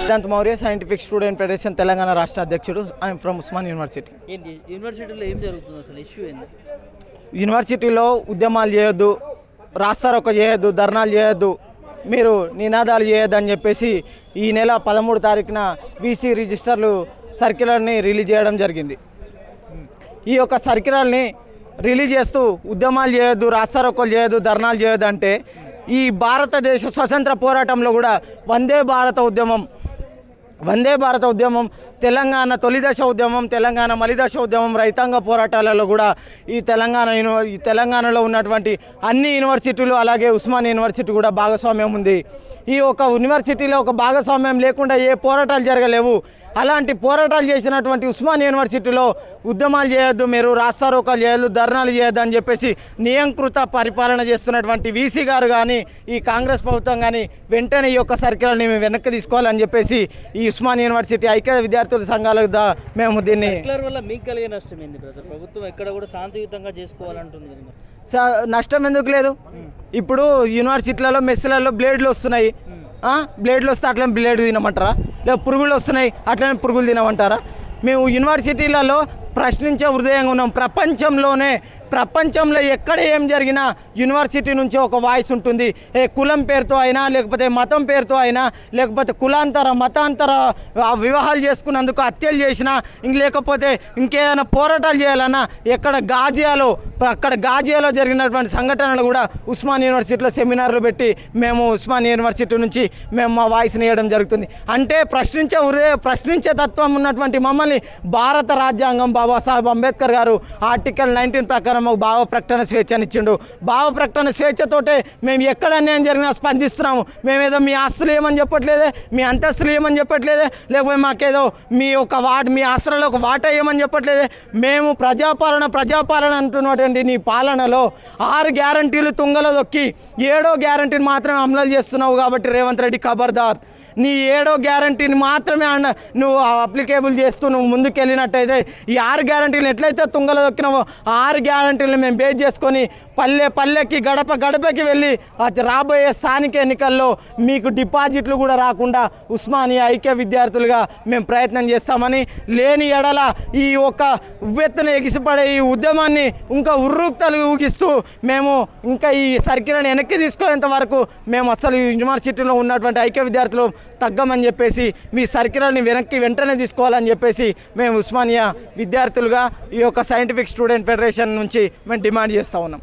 Siddhant Maurya, scientific student federation Telangana రాష్ట్ర అధ్యక్షుడు. I'm from Osman university. యూనివర్సిటీలో ఏం జరుగుతుంది అసలు? ఇష్యూ ఏంది? యూనివర్సిటీలో ఉద్యమాలు చేయొద్దు, రాస్తారోక చేయొద్దు, ధర్నాలు చేయొద్దు, మీరు నినాదాలు చేయొద్దు అని చెప్పేసి ఈ నెల 13 తారీఖున వీసీ రిజిస్టర్లు సర్క్యులర్ని రిలీజ్ చేయడం జరిగింది. ఈ యొక్క సర్క్యులర్ని రిలీజ్ చేస్తూ ఉద్యమాలు చేయొద్దు, రాస్తారోకలు చేయొద్దు, ధర్నాలు చేయొద్దు అంటే ఈ భారతదేశ స్వతంత్ర పోరాటంలో కూడా వందే భారత ఉద్యమం, తెలంగాణ తొలిదశ ఉద్యమం, తెలంగాణ మలిదశ ఉద్యమం, రైతాంగ పోరాటాలలో కూడా ఈ తెలంగాణలో ఉన్నటువంటి అన్ని యూనివర్సిటీలు అలాగే ఉస్మాన్ యూనివర్సిటీ కూడా భాగస్వామ్యం ఉంది. ఈ ఒక యూనివర్సిటీలో ఒక భాగస్వామ్యం లేకుండా ఏ పోరాటాలు జరగలేవు. అలాంటి పోరాటాలు చేసినటువంటి ఉస్మాన్ యూనివర్సిటీలో ఉద్యమాలు చేయొద్దు, మీరు రాస్తారోకాలు చేయొద్దు, ధర్నాలు చేయొద్దు అని చెప్పేసి నియంకృత పరిపాలన చేస్తున్నటువంటి వీసీ గారు కానీ ఈ కాంగ్రెస్ ప్రభుత్వం కానీ వెంటనే ఈ యొక్క సర్క్యులర్ని మేము వెనక్కి తీసుకోవాలని చెప్పేసి ఈ ఉస్మాన్ యూనివర్సిటీ ఐక్య విద్యార్థుల సంఘాల మేము దీన్ని వల్ల మీకు కలిగే నష్టం ఏంది బ్రదర్? ప్రభుత్వం ఎక్కడ కూడా శాంతియుతంగా చేసుకోవాలంటుంది కదా, నష్టం ఎందుకు లేదు? ఇప్పుడు యూనివర్సిటీలలో మెస్సులలో బ్లేడ్లు వస్తున్నాయి, బ్లేడ్లు వస్తే అట్లా బ్లేడ్ తినమంటారా? లేదా పురుగులు వస్తున్నాయి అట్లనే పురుగులు తినమంటారా? మేము యూనివర్సిటీలలో ప్రశ్నించే హృదయంగా ఉన్నాం. ప్రపంచంలో ఎక్కడ ఏం జరిగినా యూనివర్సిటీ నుంచి ఒక వాయిస్ ఉంటుంది. కులం పేరుతో అయినా, లేకపోతే మతం పేరుతో అయినా, లేకపోతే కులాంతర మతాంతర వివాహాలు చేసుకున్నందుకు హత్యలు చేసినా, లేకపోతే ఇంకేదైనా పోరాటాలు చేయాలన్నా అక్కడ గాజియాలో జరిగినటువంటి సంఘటనలు కూడా ఉస్మాన్ యూనివర్సిటీలో సెమినార్లు పెట్టి మేము ఉస్మాన్ యూనివర్సిటీ నుంచి మేము మా వాయిస్ని ఇవ్వడం జరుగుతుంది. అంటే ప్రశ్నించే తత్వం ఉన్నటువంటి మమ్మల్ని భారత రాజ్యాంగం బాబాసాహెబ్ అంబేద్కర్ గారు ఆర్టికల్ 19 ప్రకారం భావ ప్రకటన స్వేచ్ఛనిచ్చిండు. భావ ప్రకటన స్వేచ్ఛతోటే మేము ఎక్కడ అన్యాయం జరిగినా స్పందిస్తున్నాము. మేమేదో మీ ఆస్తులు ఏమని చెప్పట్లేదే, మీ అంతస్తులు ఏమని చెప్పట్లేదే, లేకపోతే మాకేదో మీ ఆస్తులలో ఒక వాటా ఏమని చెప్పట్లేదే. మేము ప్రజాపాలన అంటున్నటువంటి నీ పాలనలో 6 గ్యారంటీలు తుంగలో దొక్కి 7వ గ్యారంటీని మాత్రమే అమలు చేస్తున్నావు. కాబట్టి రేవంత్ రెడ్డి ఖబర్దార్, నీ 7వ గ్యారంటీని మాత్రమే నువ్వు అప్లికేబుల్ చేస్తూ నువ్వు ముందుకెళ్ళినట్టయితే ఈ 6 గ్యారంటీలు ఎట్లయితే తుంగలో దొక్కినావో 6 గ్యారంటీలు మేము బేస్ చేసుకొని పల్లెకి గడపకి వెళ్ళి రాబోయే స్థానిక ఎన్నికల్లో మీకు డిపాజిట్లు కూడా రాకుండా ఉస్మానియా ఐక్య విద్యార్థులుగా మేము ప్రయత్నం చేస్తామని, లేని ఎడల ఈ ఒక్క ఉవ్వెత్తున ఎగిసిపడే ఈ ఉద్యమాన్ని ఇంకా ఉర్రూక్తలు ఊగిస్తూ మేము ఇంకా ఈ సర్కిల్ని వెనక్కి తీసుకునేంత వరకు మేము అసలు యూనివర్సిటీలో ఉన్నటువంటి ఐక్య విద్యార్థులు తగ్గమని చెప్పేసి మీ సర్కిల్ని వెంటనే తీసుకోవాలని చెప్పేసి మేము ఉస్మానియా విద్యార్థులుగా ఈ యొక్క సైంటిఫిక్ స్టూడెంట్ ఫెడరేషన్ నుంచి మేము డిమాండ్ చేస్తూ ఉన్నాం.